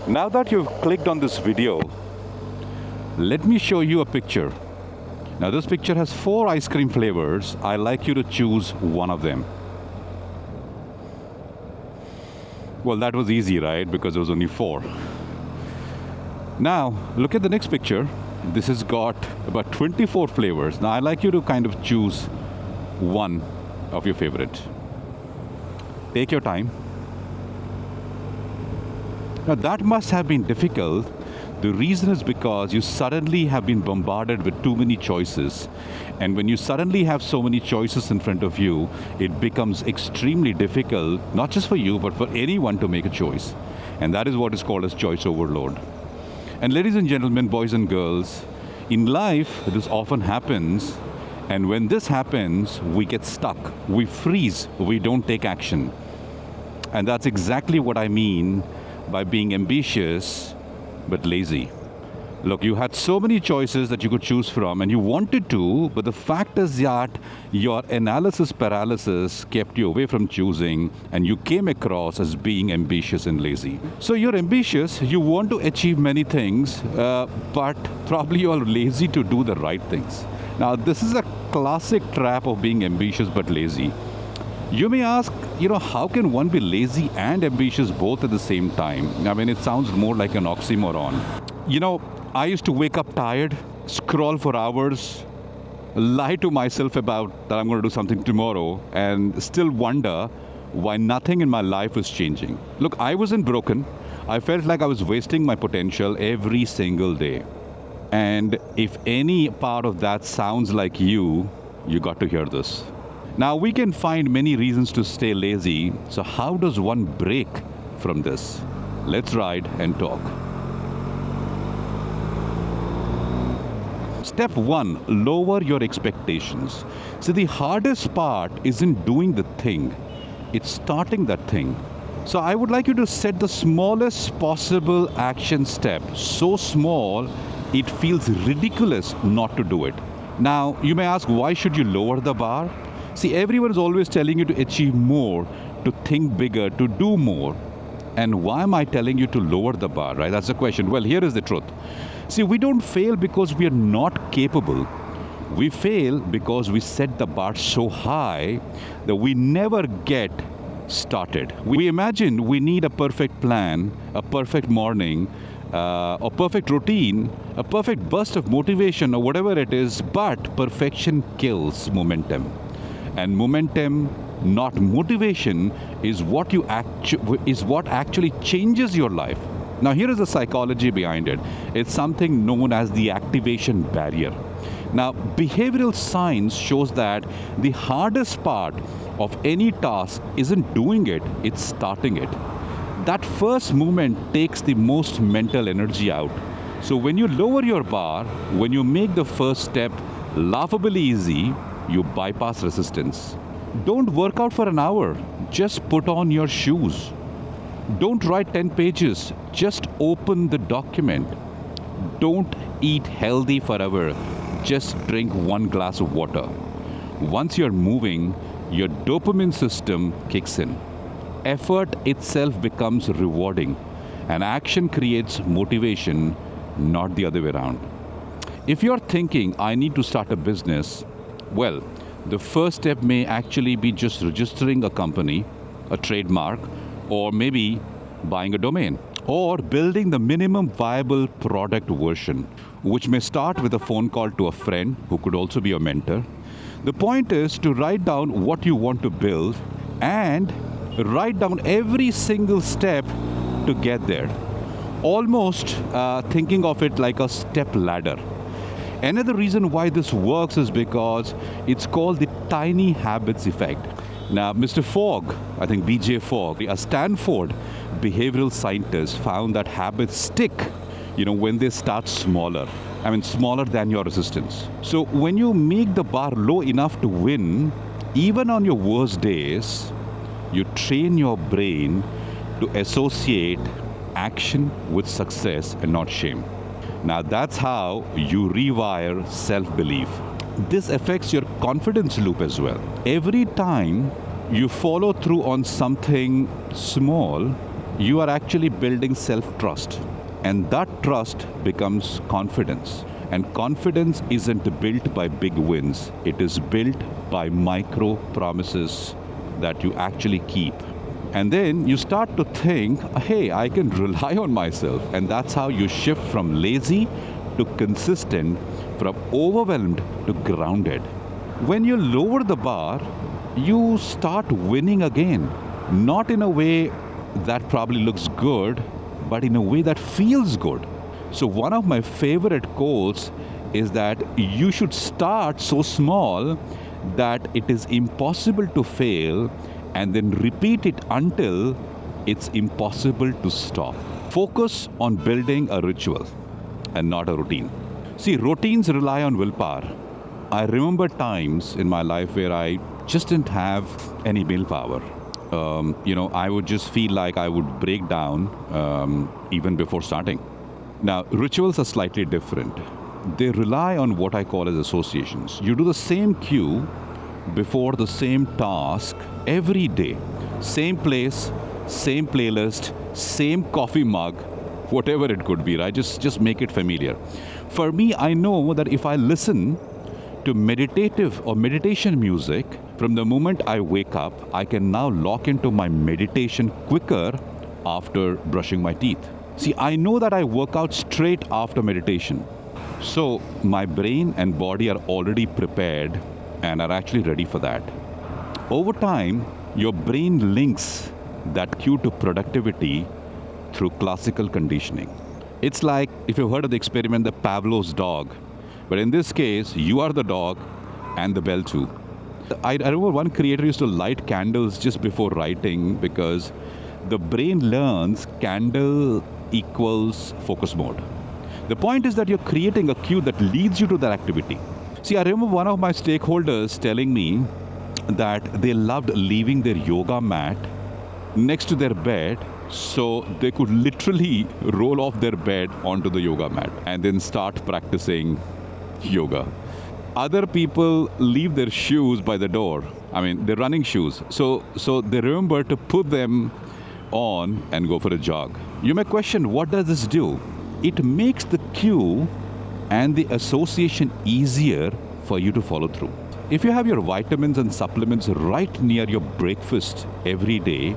Now that you've clicked on this video, let me show you a picture. Now this picture has 4 ice cream flavors. I'd like you to choose one of them. Well, that was easy, right? Because there was only 4. Now, look at the next picture. This has got about 24 flavors. Now, I'd like you to kind of choose one of your favorite. Take your time. Now, that must have been difficult. The reason is because you suddenly have been bombarded with too many choices. And when you suddenly have so many choices in front of you, it becomes extremely difficult, not just for you, but for anyone to make a choice. And that is what is called as choice overload. And ladies and gentlemen, boys and girls, in life, this often happens. And when this happens, we get stuck. We freeze. We don't take action. And that's exactly what I mean by being ambitious but lazy. Look, you had so many choices that you could choose from and you wanted to, but the fact is that your analysis paralysis kept you away from choosing and you came across as being ambitious and lazy. So you're ambitious, you want to achieve many things, but probably you're lazy to do the right things. Now, this is a classic trap of being ambitious but lazy. You may ask, how can one be lazy and ambitious both at the same time? I mean, it sounds more like an oxymoron. I used to wake up tired, scroll for hours, lie to myself about that I'm going to do something tomorrow, and still wonder why nothing in my life is changing. Look, I wasn't broken. I felt like I was wasting my potential every single day. And if any part of that sounds like you got to hear this. Now, we can find many reasons to stay lazy. So how does one break from this? Let's ride and talk. Step 1, lower your expectations. See, the hardest part isn't doing the thing, it's starting that thing. So I would like you to set the smallest possible action step, so small it feels ridiculous not to do it. Now, you may ask, why should you lower the bar? See, everyone is always telling you to achieve more, to think bigger, to do more. And why am I telling you to lower the bar, right? That's the question. Well, here is the truth. See, we don't fail because we are not capable. We fail because we set the bar so high that we never get started. We imagine we need a perfect plan, a perfect morning, a perfect routine, a perfect burst of motivation or whatever it is, but perfection kills momentum. And momentum, not motivation, is what actually changes your life. Now, here is the psychology behind it. It's something known as the activation barrier. Now, behavioral science shows that the hardest part of any task isn't doing it, it's starting it. That first movement takes the most mental energy out. So when you lower your bar, when you make the first step laughably easy, you bypass resistance. Don't work out for an hour. Just put on your shoes. Don't write 10 pages. Just open the document. Don't eat healthy forever. Just drink 1 glass of water. Once you're moving, your dopamine system kicks in. Effort itself becomes rewarding. And action creates motivation, not the other way around. If you're thinking, I need to start a business, well, the first step may actually be just registering a company, a trademark, or maybe buying a domain, or building the minimum viable product version, which may start with a phone call to a friend who could also be a mentor. The point is to write down what you want to build and write down every single step to get there. Almost thinking of it like a step ladder. Another reason why this works is because it's called the tiny habits effect. Now, Mr. Fogg, I think BJ Fogg, a Stanford behavioral scientist, found that habits stick, when they start smaller. I mean, smaller than your resistance. So when you make the bar low enough to win, even on your worst days, you train your brain to associate action with success and not shame. Now that's how you rewire self-belief. This affects your confidence loop as well. Every time you follow through on something small, you are actually building self-trust. And that trust becomes confidence. And confidence isn't built by big wins, it is built by micro promises that you actually keep. And then you start to think, hey, I can rely on myself. And that's how you shift from lazy to consistent, from overwhelmed to grounded. When you lower the bar, you start winning again. Not in a way that probably looks good, but in a way that feels good. So, one of my favorite quotes is that you should start so small that it is impossible to fail, and then repeat it until it's impossible to stop. Focus on building a ritual and not a routine. See, routines rely on willpower. I remember times in my life where I just didn't have any willpower. I would just feel like I would break down even before starting. Now, rituals are slightly different. They rely on what I call as associations. You do the same cue before the same task every day. Same place, same playlist, same coffee mug, whatever it could be, right? Just make it familiar. For me, I know that if I listen to meditative or meditation music, from the moment I wake up, I can now lock into my meditation quicker after brushing my teeth. See, I know that I work out straight after meditation. So my brain and body are already prepared and are actually ready for that. Over time, your brain links that cue to productivity through classical conditioning. It's like, if you've heard of the experiment, the Pavlov's dog. But in this case, you are the dog and the bell too. I remember one creator used to light candles just before writing because the brain learns candle equals focus mode. The point is that you're creating a cue that leads you to that activity. See, I remember one of my stakeholders telling me that they loved leaving their yoga mat next to their bed so they could literally roll off their bed onto the yoga mat and then start practicing yoga. Other people leave their shoes by the door. I mean, they're running shoes. So they remember to put them on and go for a jog. You may question, what does this do? It makes the cue and the association easier for you to follow through. If you have your vitamins and supplements right near your breakfast every day,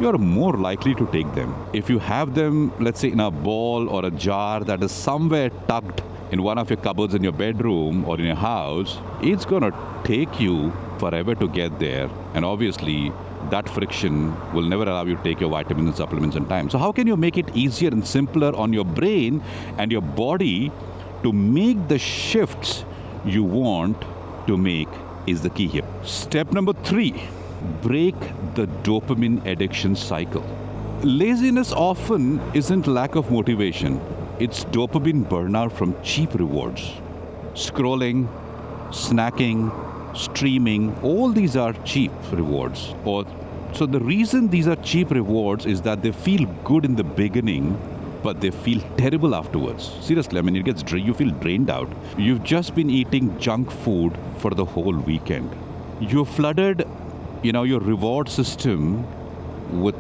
you're more likely to take them. If you have them, let's say, in a ball or a jar that is somewhere tucked in one of your cupboards in your bedroom or in your house, it's going to take you forever to get there. And obviously, that friction will never allow you to take your vitamins and supplements in time. So how can you make it easier and simpler on your brain and your body to make the shifts you want to make is the key here. Step number 3, break the dopamine addiction cycle. Laziness often isn't lack of motivation. It's dopamine burnout from cheap rewards. Scrolling, snacking, streaming, all these are cheap rewards. So the reason these are cheap rewards is that they feel good in the beginning, but they feel terrible afterwards. Seriously, I mean, you feel drained out. You've just been eating junk food for the whole weekend. You've flooded, your reward system with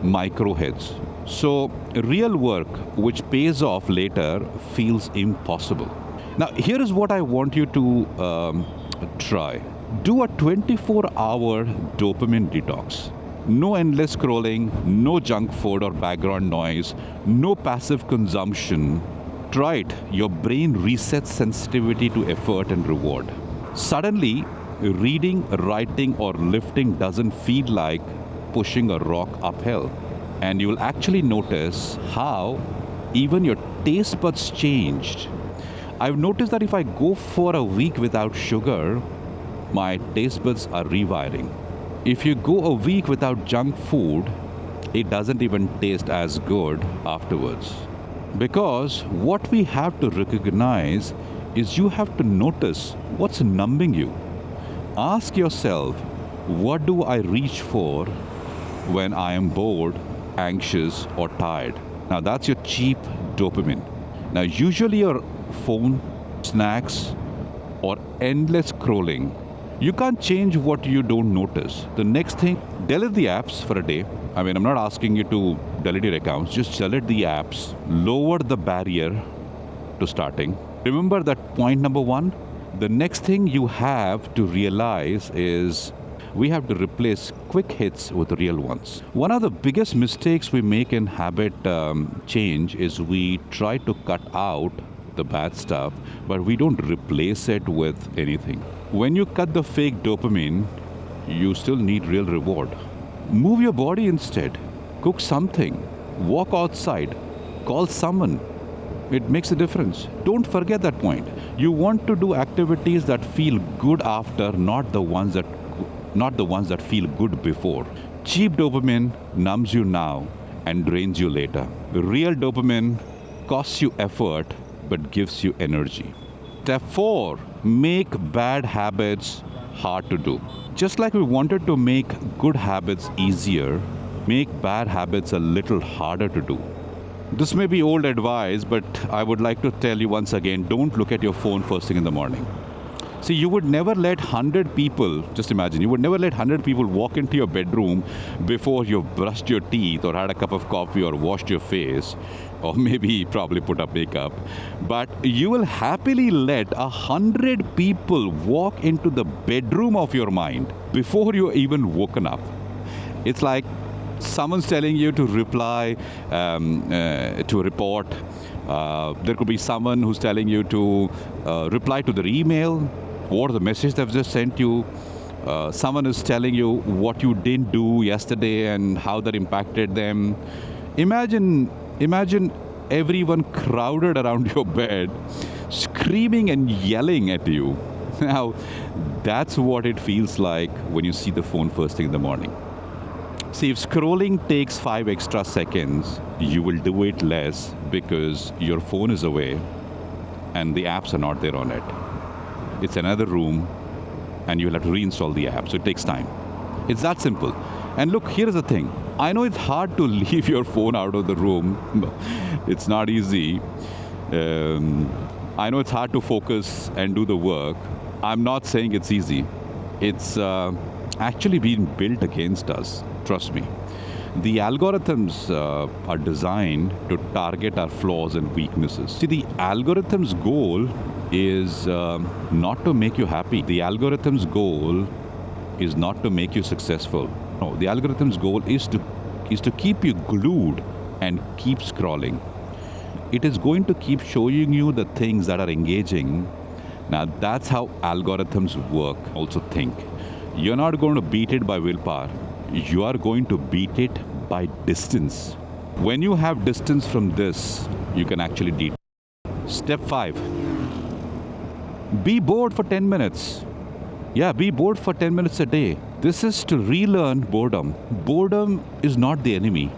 micro hits. So real work, which pays off later, feels impossible. Now, here is what I want you to try. Do a 24-hour dopamine detox. No endless scrolling, no junk food or background noise, no passive consumption. Try it. Your brain resets sensitivity to effort and reward. Suddenly, reading, writing, or lifting doesn't feel like pushing a rock uphill. And you will actually notice how even your taste buds changed. I've noticed that if I go for a week without sugar, my taste buds are rewiring. If you go a week without junk food, it doesn't even taste as good afterwards. Because what we have to recognize is you have to notice what's numbing you. Ask yourself, what do I reach for when I am bored, anxious, or tired? Now that's your cheap dopamine. Now usually your phone, snacks, or endless scrolling, You can't change what you don't notice. The next thing, delete the apps for a day. I mean, I'm not asking you to delete your accounts, just delete the apps, lower the barrier to starting. Remember that point number one? The next thing you have to realize is we have to replace quick hits with real ones. One of the biggest mistakes we make in habit change is we try to cut out the bad stuff, but we don't replace it with anything. When you cut the fake dopamine, you still need real reward. Move your body instead. Cook something. Walk outside. Call someone. It makes a difference. Don't forget that point. You want to do activities that feel good after, not the ones that feel good before. Cheap dopamine numbs you now and drains you later. Real dopamine costs you effort but gives you energy. Step 4, make bad habits hard to do. Just like we wanted to make good habits easier, make bad habits a little harder to do. This may be old advice, but I would like to tell you once again, don't look at your phone first thing in the morning. See, you would never let 100 people, just imagine, you would never let 100 people walk into your bedroom before you've brushed your teeth or had a cup of coffee or washed your face, or maybe probably put up makeup. But you will happily let 100 people walk into the bedroom of your mind before you're even woken up. It's like someone's telling you to reply to a report. There could be someone who's telling you to reply to their email or the message they've just sent you. Someone is telling you what you didn't do yesterday and how that impacted them. Imagine everyone crowded around your bed, screaming and yelling at you. Now, that's what it feels like when you see the phone first thing in the morning. See, if scrolling takes 5 extra seconds, you will do it less because your phone is away and the apps are not there on it. It's another room and you'll have to reinstall the app, so it takes time. It's that simple. And look, here's the thing. I know it's hard to leave your phone out of the room. It's not easy. I know it's hard to focus and do the work. I'm not saying it's easy. It's actually been built against us. Trust me. The algorithms are designed to target our flaws and weaknesses. See, the algorithm's goal is not to make you happy. The algorithm's goal is not to make you successful. No, the algorithm's goal is to keep you glued and keep scrolling. It is going to keep showing you the things that are engaging. Now, that's how algorithms work. Also think. You're not going to beat it by willpower. You are going to beat it by distance. When you have distance from this, you can actually beat. Step 5. Be bored for 10 minutes. Yeah, be bored for 10 minutes a day. This is to relearn boredom. Boredom is not the enemy.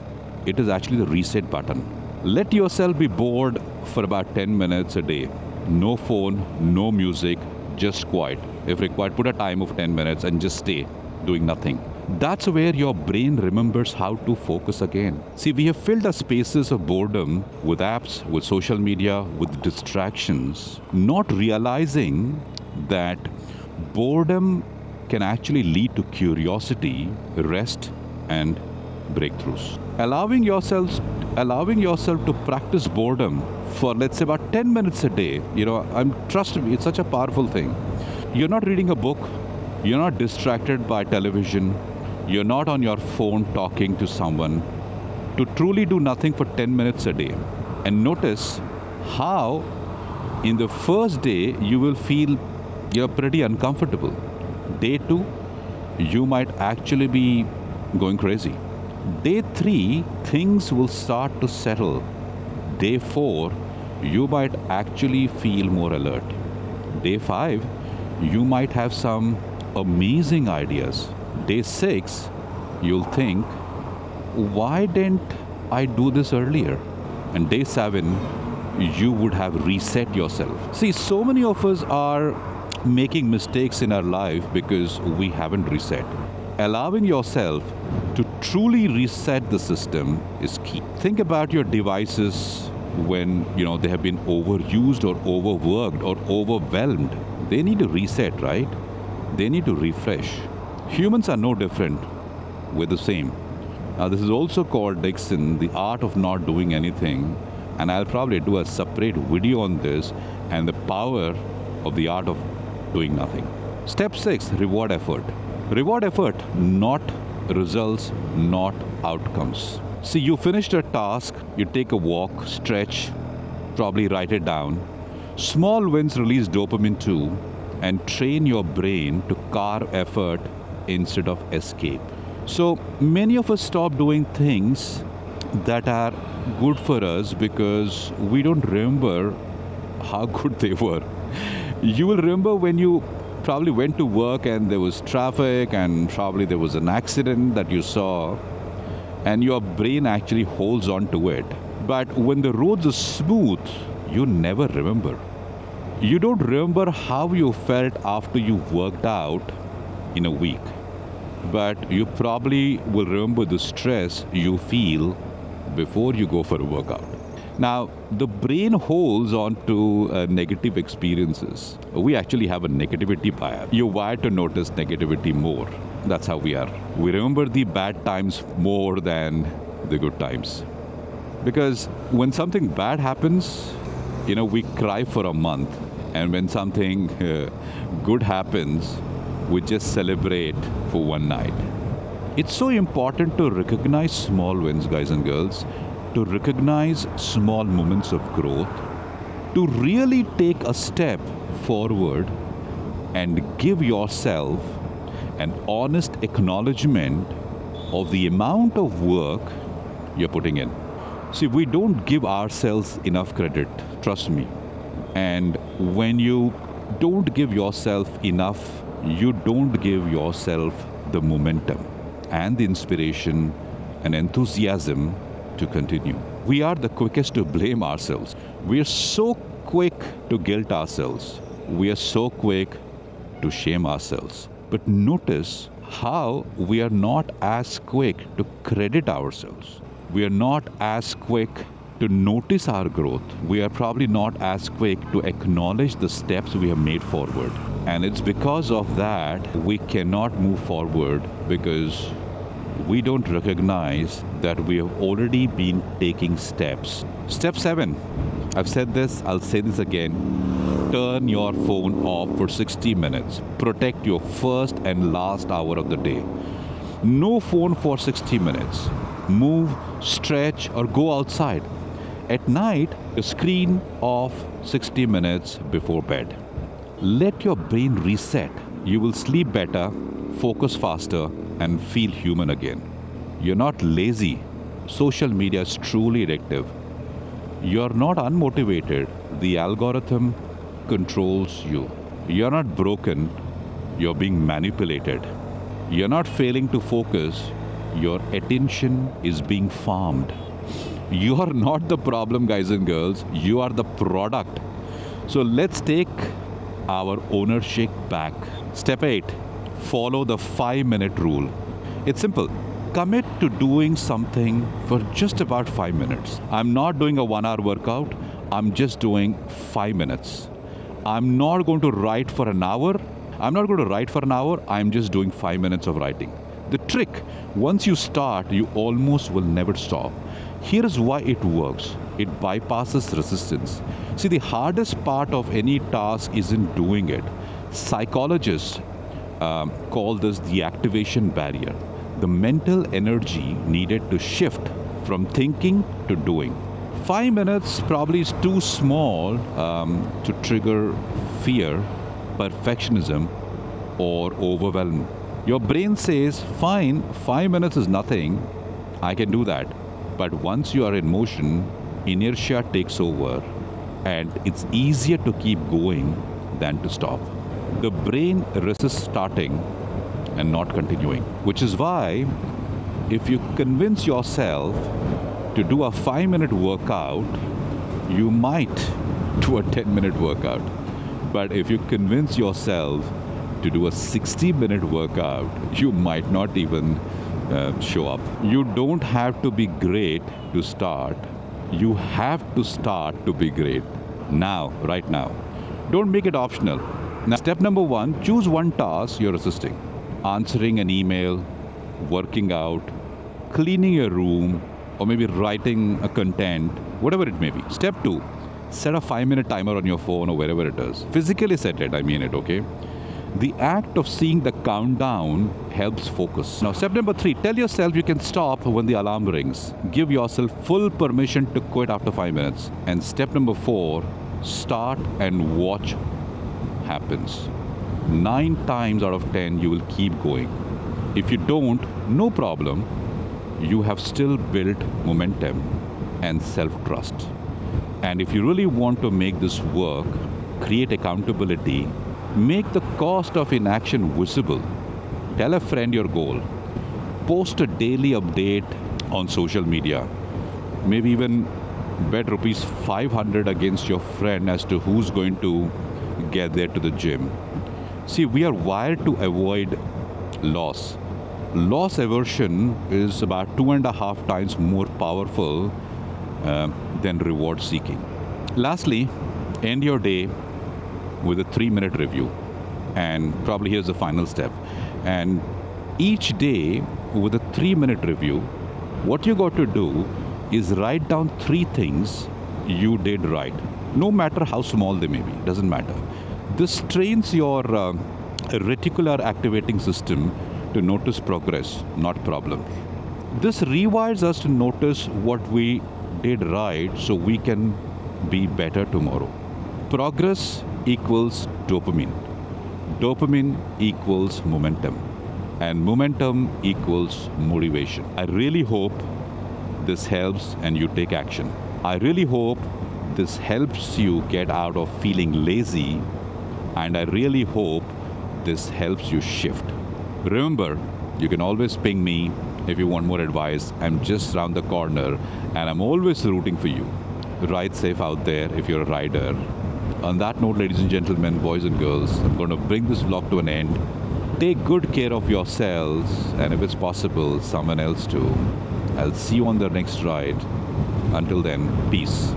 It is actually the reset button. Let yourself be bored for about 10 minutes a day. No phone, no music, just quiet. If required, put a time of 10 minutes and just stay doing nothing. That's where your brain remembers how to focus again. See, we have filled our spaces of boredom with apps, with social media, with distractions, not realizing that boredom can actually lead to curiosity, rest, and breakthroughs. Allowing yourself to practice boredom for, let's say, about 10 minutes a day, trust me, it's such a powerful thing. You're not reading a book, you're not distracted by television, you're not on your phone talking to someone. To truly do nothing for 10 minutes a day. And notice how in the first day you will feel you're pretty uncomfortable. Day 2, you might actually be going crazy. Day 3, things will start to settle. Day 4, you might actually feel more alert. Day 5, you might have some amazing ideas. Day 6, you'll think, why didn't I do this earlier? And day 7, you would have reset yourself. See, so many of us are making mistakes in our life because we haven't reset. Allowing yourself to truly reset the system is key. Think about your devices when they have been overused or overworked or overwhelmed. They need to reset, right? They need to refresh. Humans are no different. We're the same. Now, this is also called, Dixon, the art of not doing anything. And I'll probably do a separate video on this and the power of the art of doing nothing. Step 6, reward effort. Reward effort, not results, not outcomes. See, you finished a task, you take a walk, stretch, probably write it down. Small wins release dopamine too and train your brain to carve effort instead of escape. So many of us stop doing things that are good for us because we don't remember how good they were. You will remember when you probably went to work and there was traffic and probably there was an accident that you saw, and your brain actually holds on to it. But when the roads are smooth, you never remember. You don't remember how you felt after you worked out in a week, but you probably will remember the stress you feel before you go for a workout. Now, the brain holds on to negative experiences. We actually have a negativity bias. You're wired to notice negativity more. That's how we are. We remember the bad times more than the good times. Because when something bad happens, we cry for a month. And when something good happens, we just celebrate for one night. It's so important to recognize small wins, guys and girls, to recognize small moments of growth, to really take a step forward and give yourself an honest acknowledgement of the amount of work you're putting in. See, we don't give ourselves enough credit, trust me. And when you don't give yourself enough, you don't give yourself the momentum and the inspiration and enthusiasm to continue. We are the quickest to blame ourselves. We are so quick to guilt ourselves. We are so quick to shame ourselves. But notice how we are not as quick to credit ourselves. We are not as quick to notice our growth. We are probably not as quick to acknowledge the steps we have made forward. And it's because of that we cannot move forward, because we don't recognize that we have already been taking steps. Step 7. I've said this, I'll say this again. Turn your phone off for 60 minutes. Protect your first and last hour of the day. No phone for 60 minutes. Move, stretch, or go outside. At night, the screen off 60 minutes before bed. Let your brain reset. You will sleep better, focus faster, and feel human again. You're not lazy. Social media is truly addictive. You're not unmotivated. The algorithm controls you. You're not broken. You're being manipulated. You're not failing to focus. Your attention is being farmed. You are not the problem, guys and girls. You are the product. So let's take our ownership back. Step 8. Follow the 5-minute rule. It's simple. Commit to doing something for just about 5 minutes. I'm not doing a 1-hour workout. I'm just doing 5 minutes. I'm not going to write for an hour. I'm just doing 5 minutes of writing. The trick, once you start, you almost will never stop. Here is why it works. It bypasses resistance. See, the hardest part of any task isn't doing it. Psychologists call this the activation barrier. The mental energy needed to shift from thinking to doing. 5 minutes probably is too small to trigger fear, perfectionism, or overwhelm. Your brain says, fine, 5 minutes is nothing, I can do that. But once you are in motion, inertia takes over, and it's easier to keep going than to stop. The brain resists starting and not continuing, which is why if you convince yourself to do a 5-minute workout, you might do a 10-minute workout. But if you convince yourself to do a 60-minute workout, you might not even show up. You don't have to be great to start. You have to start to be great now, right now. Don't make it optional. Now, step number one, choose one task you're resisting. Answering an email, working out, cleaning your room, or maybe writing a content, whatever it may be. Step two, set a 5-minute timer on your phone or wherever it is. Physically set it, I mean it, okay? The act of seeing the countdown helps focus. Now, step number three, tell yourself you can stop when the alarm rings. Give yourself full permission to quit after 5 minutes. And step number four, start and watch happens. 9 times out of 10, you will keep going. If you don't, no problem. You have still built momentum and self-trust. And if you really want to make this work, create accountability, make the cost of inaction visible. Tell a friend your goal. Post a daily update on social media. Maybe even bet rupees 500 against your friend as to who's going to get there to the gym. See, we are wired to avoid loss. Loss aversion is about 2.5 times more powerful than reward seeking. Lastly, end your day with a 3-minute review. And probably here's the final step. And each day with a 3-minute review, what you got to do is write down 3 things you did right. No matter how small they may be, doesn't matter. This trains your reticular activating system to notice progress, not problems. This rewires us to notice what we did right so we can be better tomorrow. Progress equals dopamine. Dopamine equals momentum. And momentum equals motivation. I really hope this helps and you take action. I really hope this helps you get out of feeling lazy, and I really hope this helps you shift. Remember, you can always ping me if you want more advice. I'm just around the corner and I'm always rooting for you. Ride safe out there if you're a rider. On that note, ladies and gentlemen, boys and girls, I'm going to bring this vlog to an end. Take good care of yourselves, and if it's possible, someone else too. I'll see you on the next ride. Until then, peace.